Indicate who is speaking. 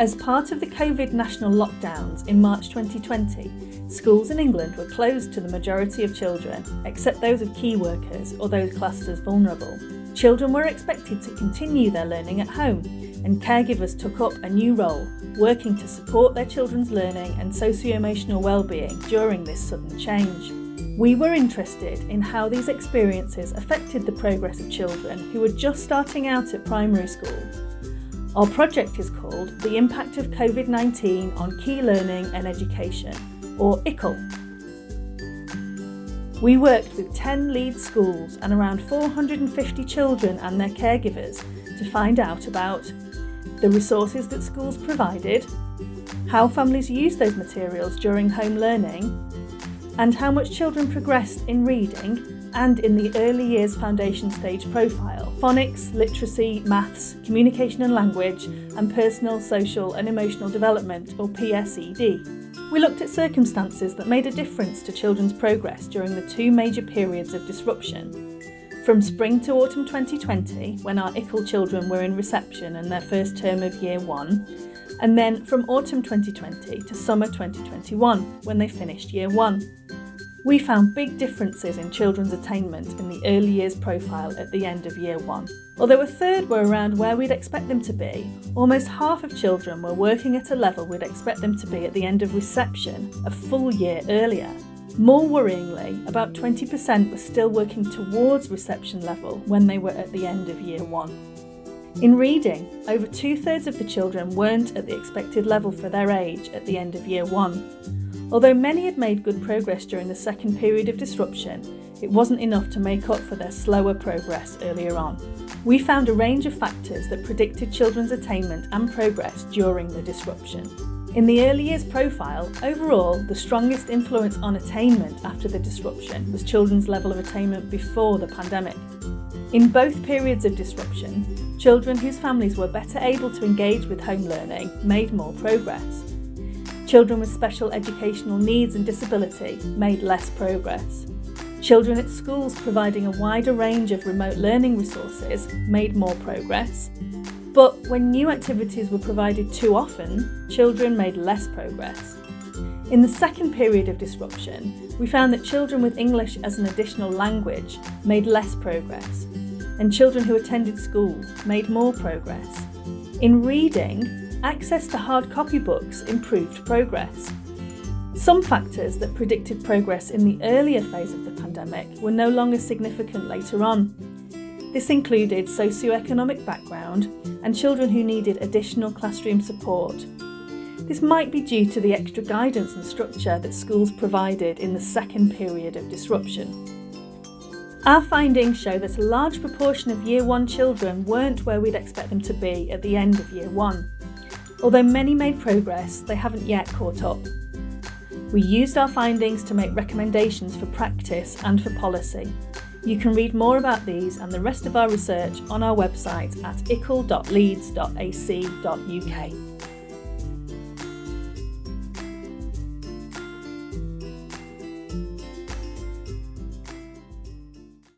Speaker 1: As part of the COVID national lockdowns in March 2020, schools in England were closed to the majority of children, except those of key workers or those classed as vulnerable. Children were expected to continue their learning at home, and caregivers took up a new role, working to support their children's learning and socio-emotional well-being during this sudden change. We were interested in how these experiences affected the progress of children who were just starting out at primary school. Our project is called The Impact of COVID-19 on Key Learning and Education, or ICKLE. We worked with 10 lead schools and around 450 children and their caregivers to find out about the resources that schools provided, how families used those materials during home learning, and how much children progressed in reading and in the early years foundation stage profile, phonics, literacy, maths, communication and language, and personal, social and emotional development, or PSED. We looked at circumstances that made a difference to children's progress during the two major periods of disruption. From spring to autumn 2020, when our ICKLE children were in reception and their first term of Year 1, and then from autumn 2020 to summer 2021, when they finished Year 1. We found big differences in children's attainment in the early years profile at the end of Year 1. Although a third were around where we'd expect them to be, almost half of children were working at a level we'd expect them to be at the end of reception, a full year earlier. More worryingly, about 20% were still working towards reception level when they were at the end of Year 1. In reading, over 2/3 of the children weren't at the expected level for their age at the end of Year 1. Although many had made good progress during the second period of disruption, it wasn't enough to make up for their slower progress earlier on. We found a range of factors that predicted children's attainment and progress during the disruption. In the early years profile, overall, the strongest influence on attainment after the disruption was children's level of attainment before the pandemic. In both periods of disruption, children whose families were better able to engage with home learning made more progress. Children with special educational needs and disability made less progress. Children at schools providing a wider range of remote learning resources made more progress. But when new activities were provided too often, children made less progress. In the second period of disruption, we found that children with English as an additional language made less progress, and children who attended school made more progress. In reading, access to hard copy books improved progress. Some factors that predicted progress in the earlier phase of the pandemic were no longer significant later on. This included socioeconomic background and children who needed additional classroom support. This might be due to the extra guidance and structure that schools provided in the second period of disruption. Our findings show that a large proportion of Year 1 children weren't where we'd expect them to be at the end of Year 1. Although many made progress, they haven't yet caught up. We used our findings to make recommendations for practice and for policy. You can read more about these and the rest of our research on our website at ickle.leeds.ac.uk.